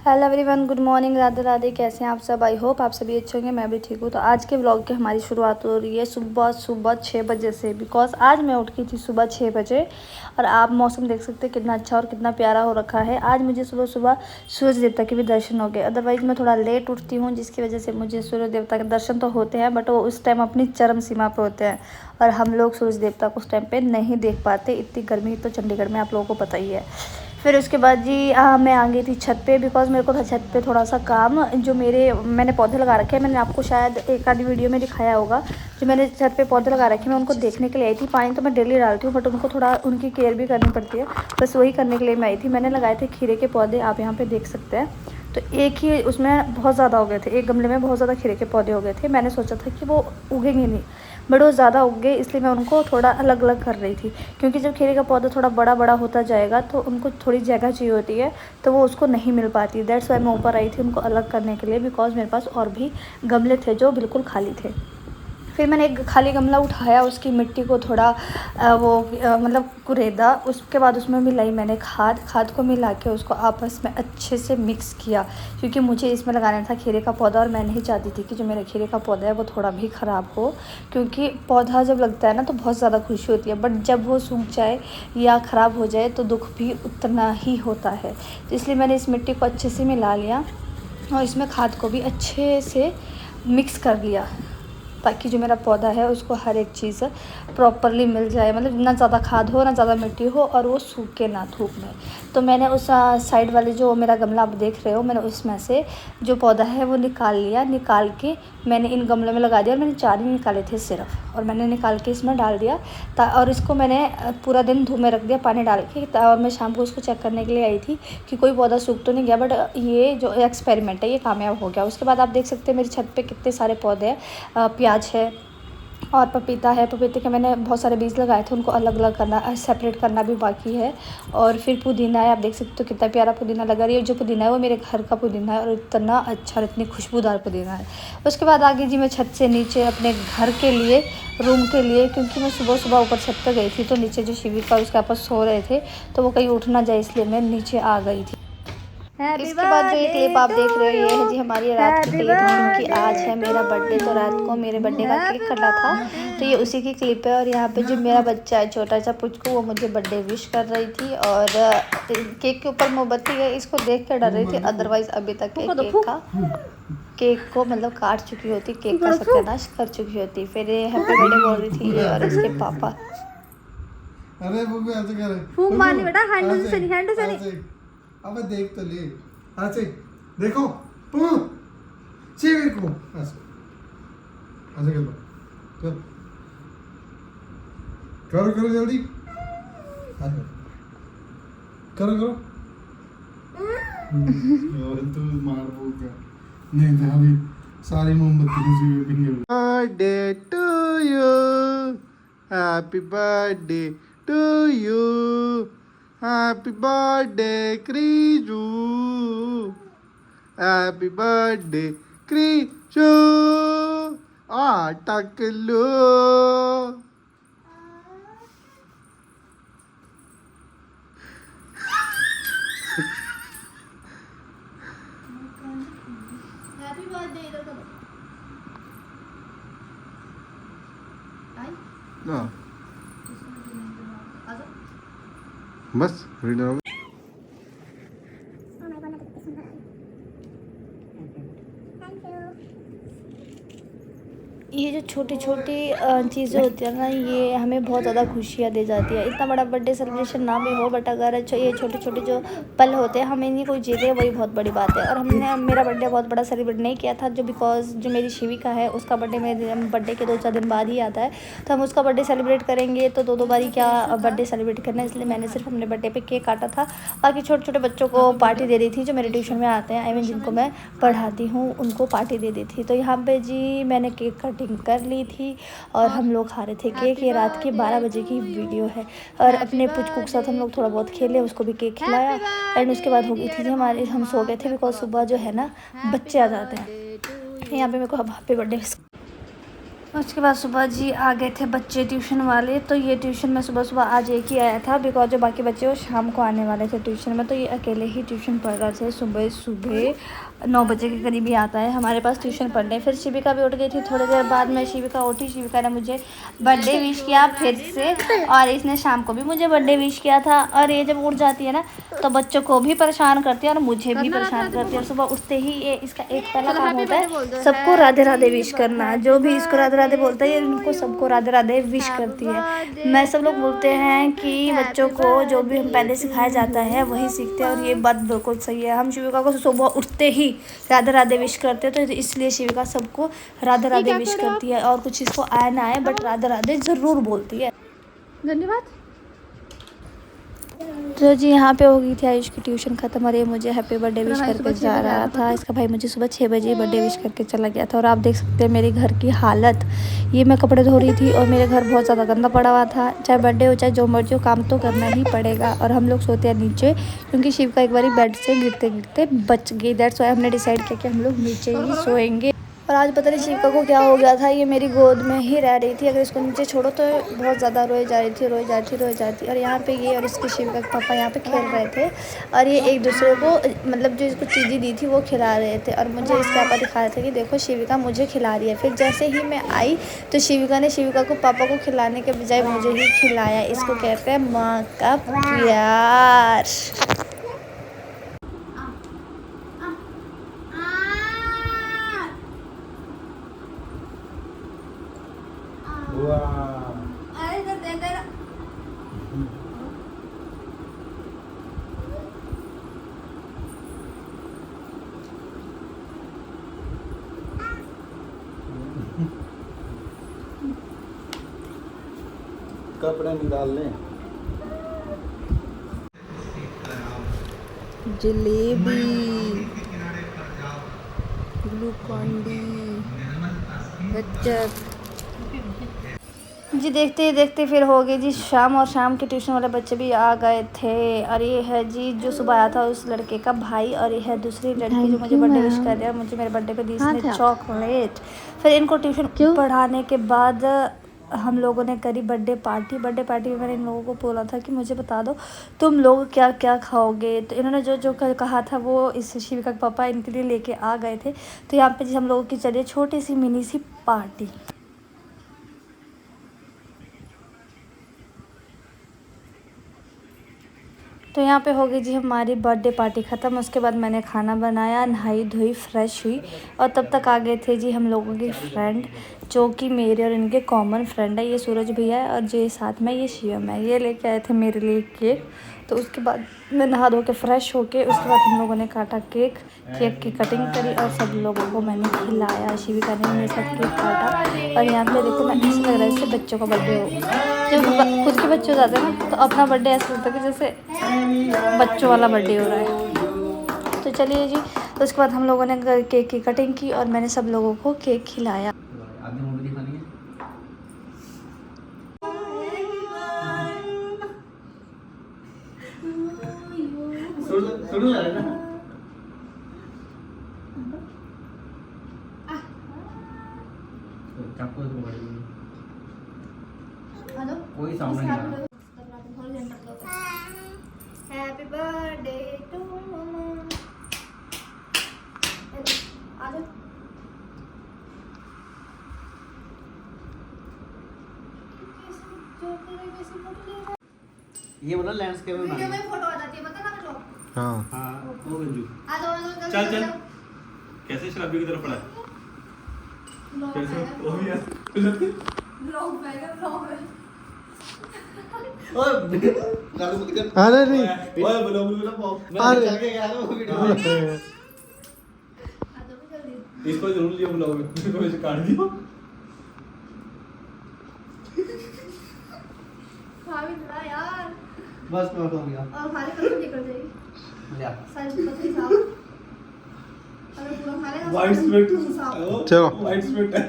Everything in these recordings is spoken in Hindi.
Hello everyone, good morning, Radhe Radhe. कैसे हैं आप सब? आई होप आप सभी अच्छे होंगे। मैं भी ठीक हूँ। तो आज के व्लॉग की हमारी शुरुआत हो रही है सुबह 6 बजे से, बिकॉज आज मैं उठ गई थी सुबह 6 बजे। और आप मौसम देख सकते हैं कितना अच्छा और कितना प्यारा हो रखा है। आज मुझे सुबह सुबह सूरज देवता के भी दर्शन हो गए। अदरवाइज़ मैं थोड़ा लेट उठती हूँ, जिसकी वजह से मुझे सूरज देवता के दर्शन तो होते हैं, बट वो उस टाइम अपनी चरम सीमा पर होते हैं और हम लोग सूरज देवता को उस टाइम पर नहीं देख पाते। इतनी गर्मी तो चंडीगढ़ में आप लोगों को पता ही है। फिर उसके बाद जी मैं आ गई थी छत पे, बिकॉज़ मेरे को था छत पे थोड़ा सा काम। जो मैंने पौधे लगा रखे हैं, मैंने आपको शायद एक आधी वीडियो में दिखाया होगा। जो मैंने छत पे पौधे लगा रखे हैं, मैं उनको देखने के लिए आई थी। पानी तो मैं डेली डालती हूँ, बट उनको थोड़ा उनकी केयर भी करनी पड़ती है। बस वही करने के लिए मैं आई थी। मैंने लगाए थे खीरे के पौधे, आप यहाँ पर देख सकते हैं। तो एक ही उसमें बहुत ज़्यादा हो गए थे, एक गमले में बहुत ज़्यादा खीरे के पौधे हो गए थे। मैंने सोचा था कि वो उगेंगे नहीं, बट वो ज़्यादा उग गए, इसलिए मैं उनको थोड़ा अलग अलग कर रही थी। क्योंकि जब खीरे का पौधा थोड़ा बड़ा बड़ा होता जाएगा तो उनको थोड़ी जगह चाहिए होती है, तो वो उसको नहीं मिल पाती। दैट्स वाई मैं ऊपर आई थी उनको अलग करने के लिए, बिकॉज मेरे पास और भी गमले थे जो बिल्कुल खाली थे। फिर मैंने एक खाली गमला उठाया, उसकी मिट्टी को थोड़ा मतलब कुरेदा। उसके बाद उसमें मिलाई मैंने खाद को मिला के उसको आपस में अच्छे से मिक्स किया, क्योंकि मुझे इसमें लगाना था खीरे का पौधा। और मैं नहीं चाहती थी कि जो मेरा खीरे का पौधा है वो थोड़ा भी ख़राब हो, क्योंकि पौधा जब लगता है ना तो बहुत ज़्यादा खुशी होती है, बट जब वो सूख जाए या ख़राब हो जाए तो दुख भी उतना ही होता है। तो इसलिए मैंने इस मिट्टी को अच्छे से मिला लिया और इसमें खाद को भी अच्छे से मिक्स कर लिया, ताकि जो मेरा पौधा है उसको हर एक चीज़ प्रॉपरली मिल जाए। मतलब ना ज़्यादा खाद हो, ना ज़्यादा मिट्टी हो, और वो सूखे ना धूप में। तो मैंने उस साइड वाले जो मेरा गमला आप देख रहे हो, मैंने उसमें से जो पौधा है वो निकाल लिया। निकाल के मैंने इन गमलों में लगा दिया। मैंने 4 ही निकाले थे सिर्फ, और मैंने निकाल के इसमें डाल दिया। और इसको मैंने पूरा दिन धूप में रख दिया पानी डाल के। और मैं शाम को उसको चेक करने के लिए आई थी कि कोई पौधा सूख तो नहीं गया, बट ये जो एक्सपेरिमेंट है ये कामयाब हो गया। उसके बाद आप देख सकते हैं मेरी छत पे कितने सारे पौधे हैं। प्याज है और पपीता है। पपीते के मैंने बहुत सारे बीज लगाए थे, उनको अलग अलग करना, सेपरेट करना भी बाकी है। और फिर पुदीना है, आप देख सकते हो कितना प्यारा पुदीना लगा रही है। जो पुदीना है वो मेरे घर का पुदीना है और इतना अच्छा और इतनी खुशबूदार पुदीना है। उसके बाद आगे जी मैं छत से नीचे अपने घर के लिए, रूम के लिए, क्योंकि मैं सुबह सुबह ऊपर छत पर गई थी तो नीचे जो शिविर का उसके आपस सो रहे थे, तो वो कहीं उठ ना जाए, इसलिए मैं नीचे आ गई थी। इसके बाद जो ये क्लिप आप देख रहे हो ये है जी हमारी रात की क्लिप, क्योंकि आज है मेरा बर्थडे। तो रात को मेरे बर्थडे का केक कटा था, तो ये उसी की क्लिप है। और यहाँ पे जो मेरा बच्चा है छोटा सा पुचकू, वो मुझे बर्थडे विश कर रही थी और केक के ऊपर मोमबत्ती है, इसको देख कर डर रही थी। अदरवाइज अभी तक केक को मतलब काट चुकी होती, केक का सत्यानाश कर चुकी होती। फिर ये हैप्पी बर्थडे बोल रही थी ये और इसके पापा। अरे वो भी ऐसे करे फूंक मारनी बेटा, हैंडू से नहीं। अबे देख तो ले, ऐसे देखो पू चीवी को ऐसे ऐसे कर लो, चल करो करो जल्दी, करो करो। और तू मार बोगा नहीं तो अभी सारी मोमबत्ती किसी भी पिघल। Birthday to you, happy birthday to you, happy birthday क्रीजू, हैप्पी बर्थडे क्रीजू। टक लो। हैप्पी बर्थडे इधर करो। बस रीडर ये जो छोटी छोटी चीज़ें होती हैं ना, ये हमें बहुत ज़्यादा खुशियाँ दे जाती है। इतना बड़ा बर्थडे सेलिब्रेशन ना भी हो, बट अगर ये छोटे छोटे जो पल होते हैं हमें इन्हीं कोई जीते, वही बहुत बड़ी बात है। और हमने मेरा बर्थडे बहुत बड़ा सेलिब्रेट नहीं किया था, जो बिकॉज जो मेरी शिविका है उसका बर्थडे मेरे बर्थडे के 2-4 दिन बाद ही आता है, तो हम उसका बर्थडे सेलिब्रेट करेंगे तो दो बारी क्या बर्थडे सेलिब्रेट करना है। इसलिए मैंने सिर्फ अपने बर्थडे पर केक काटा था। बाकी छोटे छोटे बच्चों को पार्टी दे दी थी, जो मेरे ट्यूशन में आते हैं, आई मीन जिनको मैं पढ़ाती हूँ, उनको पार्टी दे दी थी। तो यहाँ पे जी मैंने केक कटिंग कर ली थी और हम लोग खा रहे थे केक। ये रात के 12 बजे की वीडियो है। और अपने पुचकू के साथ हम लोग थोड़ा बहुत खेले, उसको भी केक खिलाया। एंड उसके बाद हो गई थी हम सो गए थे, बिकॉज सुबह जो है ना बच्चे आ जाते हैं। यहाँ पे मेरे को हैप्पी बर्थडे उसके बाद सुबह जी आ गए थे बच्चे ट्यूशन वाले। तो ये ट्यूशन में सुबह सुबह आज एक ही आया था, बिकॉज जो बाकी बच्चे वो शाम को आने वाले थे ट्यूशन में। तो ये अकेले ही ट्यूशन पढ़ रहे थे। सुबह सुबह 9 बजे के करीब ही आता है हमारे पास ट्यूशन पढ़ने। फिर शिविका भी उठ गई थी थोड़ी देर बाद में। शिविका उठी, शिविका ने मुझे बर्थडे विश किया फिर से, और इसने शाम को भी मुझे बर्थडे विश किया था। और ये जब उठ जाती है ना तो बच्चों को भी परेशान करती है और मुझे भी परेशान करती है। और सुबह उठते ही ये इसका एक पहला काम होता है सबको राधे राधे विश करना। जो भी इसको राधे राधे बोलता है इनको सबको राधे राधे विश करती है। मैं सब लोग बोलते हैं कि बच्चों को जो भी हम पहले सिखाया जाता है वही सीखते हैं, और ये बात बिल्कुल सही है। हम शिविका को सुबह उठते ही राधे राधे विश करते हैं, तो इसलिए शिविका सबको राधे राधे विश करती है। और कुछ इसको आए ना आए बट राधे राधे ज़रूर बोलती है। धन्यवाद। तो जी यहाँ पे हो गई थी आयुष की ट्यूशन ख़त्म, और ये मुझे हैप्पी बर्थडे विश करके जा रहा था। इसका भाई मुझे सुबह 6 बजे बर्थडे विश करके चला गया था। और आप देख सकते हैं मेरे घर की हालत। ये मैं कपड़े धो रही थी और मेरे घर बहुत ज़्यादा गंदा पड़ा हुआ था। चाहे बर्थडे हो चाहे जो मर्जी हो, काम तो करना ही पड़ेगा। और हम लोग सोते हैं नीचे, क्योंकि शिव का एक बार बेड से गिरते गिरते बच गई। दैट्स व्हाई हमने डिसाइड किया कि हम लोग नीचे ही सोएंगे। और आज पता नहीं शिविका को क्या हो गया था, ये मेरी गोद में ही रह रही थी। अगर इसको नीचे छोड़ो तो बहुत ज़्यादा रोए जा रही थी। और यहाँ पे ये और इसके शिविका के पापा यहाँ पे खेल रहे थे, और ये एक दूसरे को मतलब जो इसको चीज़ें दी थी वो खिला रहे थे। और मुझे इसके पापा दिखा रहे थे कि देखो शिविका मुझे खिला रही है। फिर जैसे ही मैं आई तो शिविका ने शिविका को पापा को खिलाने के बजाय मुझे ही खिलाया। इसको कहते हैं माँ का प्यार। कपड़े निकाल लें। जलेबी, ग्लूकॉन-डी, गच्चक। जी देखते ही देखते फिर हो गई जी शाम, और शाम के ट्यूशन वाले बच्चे भी आ गए थे। और ये है जी जो सुबह आया था उस लड़के का भाई, और ये है दूसरी लड़की जो मुझे बर्थडे विश कर रही है। और मुझे मेरे बर्थडे पे दी इसने चॉकलेट। फिर इनको ट्यूशन पढ़ाने के बाद हम लोगों ने करी बर्थडे पार्टी में मैंने इन लोगों को बोला था कि मुझे बता दो तुम लोग क्या क्या खाओगे। तो इन्होंने जो जो कहा था वो इस शिविका के पापा इनके लिए लेके आ गए थे। तो यहाँ पे जी हम लोगों की चलिए छोटी सी मिनी सी पार्टी। तो यहाँ पे हो गई जी हमारी बर्थडे पार्टी ख़त्म। उसके बाद मैंने खाना बनाया, नहाई धोई, फ्रेश हुई, और तब तक आ गए थे जी हम लोगों के फ्रेंड, जो कि मेरे और इनके कॉमन फ्रेंड है। ये सूरज भैया है, और जो साथ में ये शिवम है। ये लेके आए थे मेरे लिए केक। तो उसके बाद मैं नहा धो के फ्रेश होके उसके बाद हम लोगों ने काटा केक की कटिंग करी, और सब लोगों को मैंने खिलाया। शिविका ने मेरे साथ केक काटा। और यहाँ पे देखो मैं ऐसा लग रहा है जैसे बच्चों का बर्थडे हो। जब खुद के बच्चे हो जाते हैं ना तो अपना बर्थडे ऐसा लगता है कि जैसे बच्चों वाला बर्थडे हो रहा है। तो चलिए जी, तो उसके बाद हम लोगों ने केक की कटिंग की और मैंने सब लोगों को केक खिलाया। कोई साउंड नहीं आ रहा। हैप्पी बर्थडे टू मम्मा। ये बोला लैंडस्केप में वीडियो में फोटो आ जाती है, पता ना जो। हाँ हाँ वो गंजू आ जाओ चल चल कैसे शराबी की तरफ पड़ा है? कैसे वो भी है ब्लॉग में अरे नहीं ओए बोलो बोलो पॉप मैं चल के गया था वो वीडियो। इसको जरूर लियो ब्लॉग में, इसको ऐसे काट दियो। खा भी थोड़ा यार, बस मैं हो गया और खाने का तो निकल जाएगी। ले साइज पतली साहब, अगर पूरा खा लेगा वाइट स्वेट चलो। वाइट स्वेट है।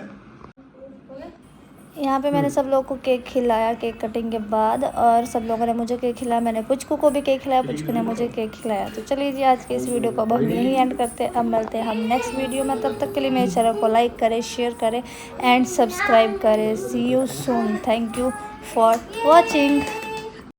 यहाँ पे मैंने सब लोगों को केक खिलाया केक कटिंग के बाद, और सब लोगों ने मुझे केक खिलाया। मैंने पुचकू को भी केक खिलाया, पुचकू ने मुझे केक खिलाया। तो चलिए जी, आज के इस वीडियो को अब हम यहीं एंड करते हैं। अब मिलते हैं हम नेक्स्ट वीडियो में। तब तक के लिए मेरे चैनल को लाइक करें, शेयर करें एंड सब्सक्राइब करें। See you soon. Thank you for watching.